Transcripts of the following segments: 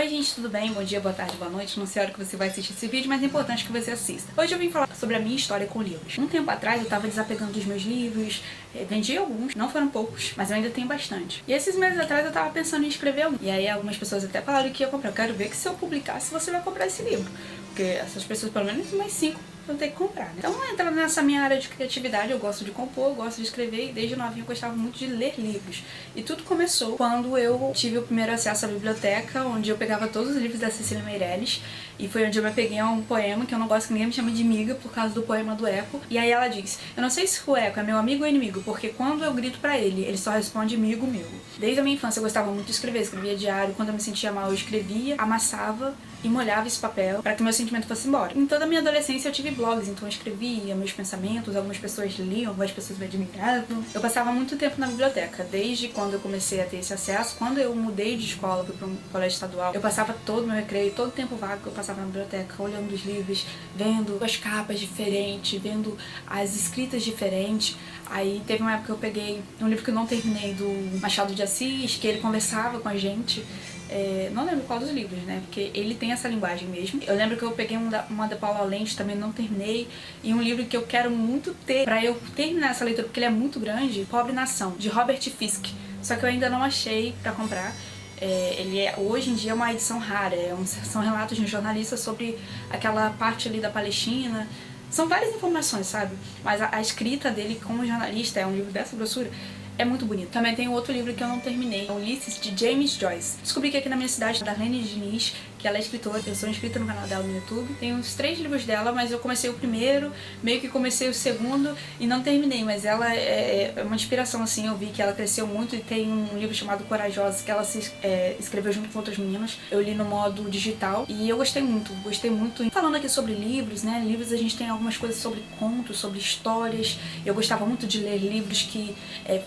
Oi gente, tudo bem? Bom dia, boa tarde, boa noite. Não sei a hora que você vai assistir esse vídeo, mas é importante que você assista. Hoje eu vim falar sobre a minha história com livros. Um tempo atrás eu tava desapegando dos meus livros, vendi alguns, não foram poucos, mas eu ainda tenho bastante. E esses meses atrás eu tava pensando em escrever um. E aí algumas pessoas até falaram que ia comprar. Eu quero ver que se eu publicasse você vai comprar esse livro. Porque essas pessoas, pelo menos mais 5, vão ter que comprar, né? Então, entrando nessa minha área de criatividade, eu gosto de compor, eu gosto de escrever e desde novinha eu gostava muito de ler livros. E tudo começou quando eu tive o primeiro acesso à biblioteca, onde eu pegava todos os livros da Cecília Meirelles. E foi onde eu me peguei a um poema, que eu não gosto que ninguém me chame de miga por causa do poema do Eco. E aí ela diz: eu não sei se o Eco é meu amigo ou inimigo, porque quando eu grito pra ele, ele só responde migo, migo. Desde a minha infância eu gostava muito de escrever, escrevia diário, quando eu me sentia mal eu escrevia, amassava e molhava esse papel para que meu sentimento fosse embora. Em toda a minha adolescência eu tive blogs, então eu escrevia meus pensamentos, algumas pessoas liam, algumas pessoas me admiravam. Eu passava muito tempo na biblioteca, desde quando eu comecei a ter esse acesso. Quando eu mudei de escola, fui para um colégio estadual, eu passava todo o meu recreio, todo o tempo vago que eu passava na biblioteca, olhando os livros, vendo as capas diferentes, vendo as escritas diferentes. Aí teve uma época que eu peguei um livro que eu não terminei, do Machado de Assis, que ele conversava com a gente. Não lembro qual dos livros, né? Porque ele tem essa linguagem mesmo. Eu lembro que eu peguei uma da Paula Lentz, também não terminei. E um livro que eu quero muito ter pra eu terminar essa leitura, porque ele é muito grande, Pobre Nação, de Robert Fisk. Só que eu ainda não achei pra comprar. Ele hoje em dia é uma edição rara, são relatos de um jornalista sobre aquela parte ali da Palestina. São várias informações, sabe? Mas a escrita dele como jornalista, é um livro dessa grossura, é muito bonito. Também tem outro livro que eu não terminei, é Ulisses, de James Joyce. Descobri que aqui na minha cidade, da Darlene Diniz, que ela é escritora, eu sou inscrita no canal dela no YouTube. Tem uns 3 livros dela, mas eu comecei o primeiro, meio que comecei o segundo e não terminei. Mas ela é uma inspiração, assim, eu vi que ela cresceu muito. E tem um livro chamado Corajosa, que ela escreveu junto com outras meninas. Eu li no modo digital e eu gostei muito, Falando aqui sobre livros, né, livros a gente tem algumas coisas sobre contos, sobre histórias. Eu gostava muito de ler livros que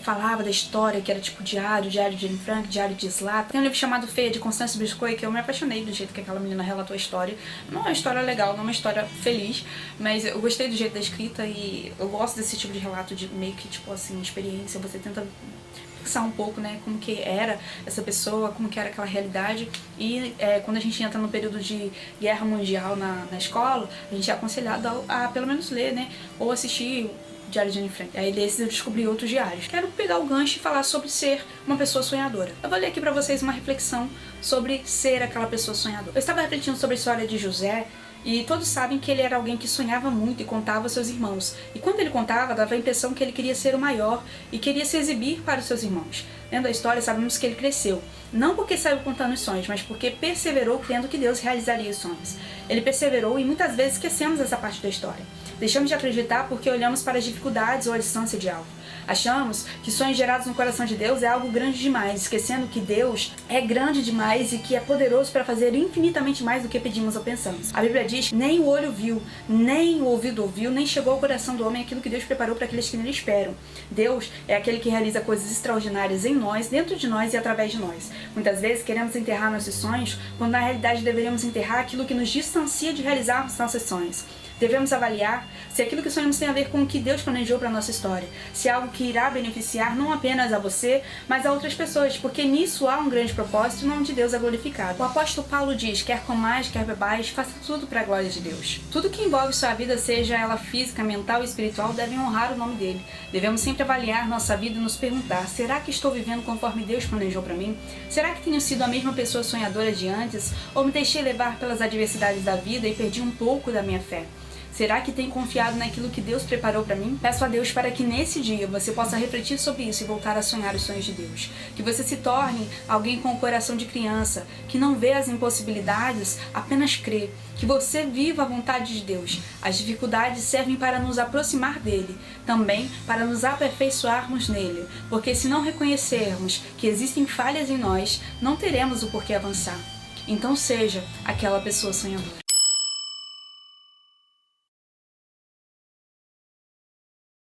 falava da história, que era tipo diário de Anne Frank, diário de Slata. Tem um livro chamado Feia, de Constance Biscoe, que eu me apaixonei do jeito que aquela menina relatou a história. Não é uma história legal, não é uma história feliz, mas eu gostei do jeito da escrita e eu gosto desse tipo de relato de meio que, tipo assim, experiência. Você tenta pensar um pouco, né, como que era essa pessoa, como que era aquela realidade. E quando a gente entra no período de guerra mundial na escola, a gente é aconselhado a pelo menos ler, né, ou assistir Diário de Anne Frank. Aí desses eu descobri outros diários. Quero pegar o gancho e falar sobre ser uma pessoa sonhadora. Eu vou ler aqui pra vocês uma reflexão sobre ser aquela pessoa sonhadora. Eu estava refletindo sobre a história de José, e todos sabem que ele era alguém que sonhava muito e contava aos seus irmãos. E quando ele contava, dava a impressão que ele queria ser o maior e queria se exibir para os seus irmãos. Lendo a história, sabemos que ele cresceu. Não porque saiu contando os sonhos, mas porque perseverou crendo que Deus realizaria os sonhos. Ele perseverou e muitas vezes esquecemos essa parte da história. Deixamos de acreditar porque olhamos para as dificuldades ou a distância de algo. Achamos que sonhos gerados no coração de Deus é algo grande demais, esquecendo que Deus é grande demais e que é poderoso para fazer infinitamente mais do que pedimos ou pensamos. A Bíblia diz: nem o olho viu, nem o ouvido ouviu, nem chegou ao coração do homem aquilo que Deus preparou para aqueles que nele esperam. Deus é aquele que realiza coisas extraordinárias em nós, dentro de nós e através de nós. Muitas vezes queremos enterrar nossos sonhos, quando na realidade deveríamos enterrar aquilo que nos distancia de realizarmos nossos sonhos. Devemos avaliar se aquilo que sonhamos tem a ver com o que Deus planejou para a nossa história, se é algo que irá beneficiar não apenas a você, mas a outras pessoas, porque nisso há um grande propósito e o nome de Deus é glorificado. O apóstolo Paulo diz: quer comais, quer bebais, faça tudo para a glória de Deus. Tudo que envolve sua vida, seja ela física, mental e espiritual, deve honrar o nome dele. Devemos sempre avaliar nossa vida e nos perguntar: será que estou vivendo conforme Deus planejou para mim? Será que tenho sido a mesma pessoa sonhadora de antes, ou me deixei levar pelas adversidades da vida e perdi um pouco da minha fé? Será que tem confiado naquilo que Deus preparou para mim? Peço a Deus para que nesse dia você possa refletir sobre isso e voltar a sonhar os sonhos de Deus. Que você se torne alguém com o coração de criança, que não vê as impossibilidades, apenas crê. Que você viva a vontade de Deus. As dificuldades servem para nos aproximar dele, também para nos aperfeiçoarmos nele. Porque se não reconhecermos que existem falhas em nós, não teremos o porquê avançar. Então seja aquela pessoa sonhadora.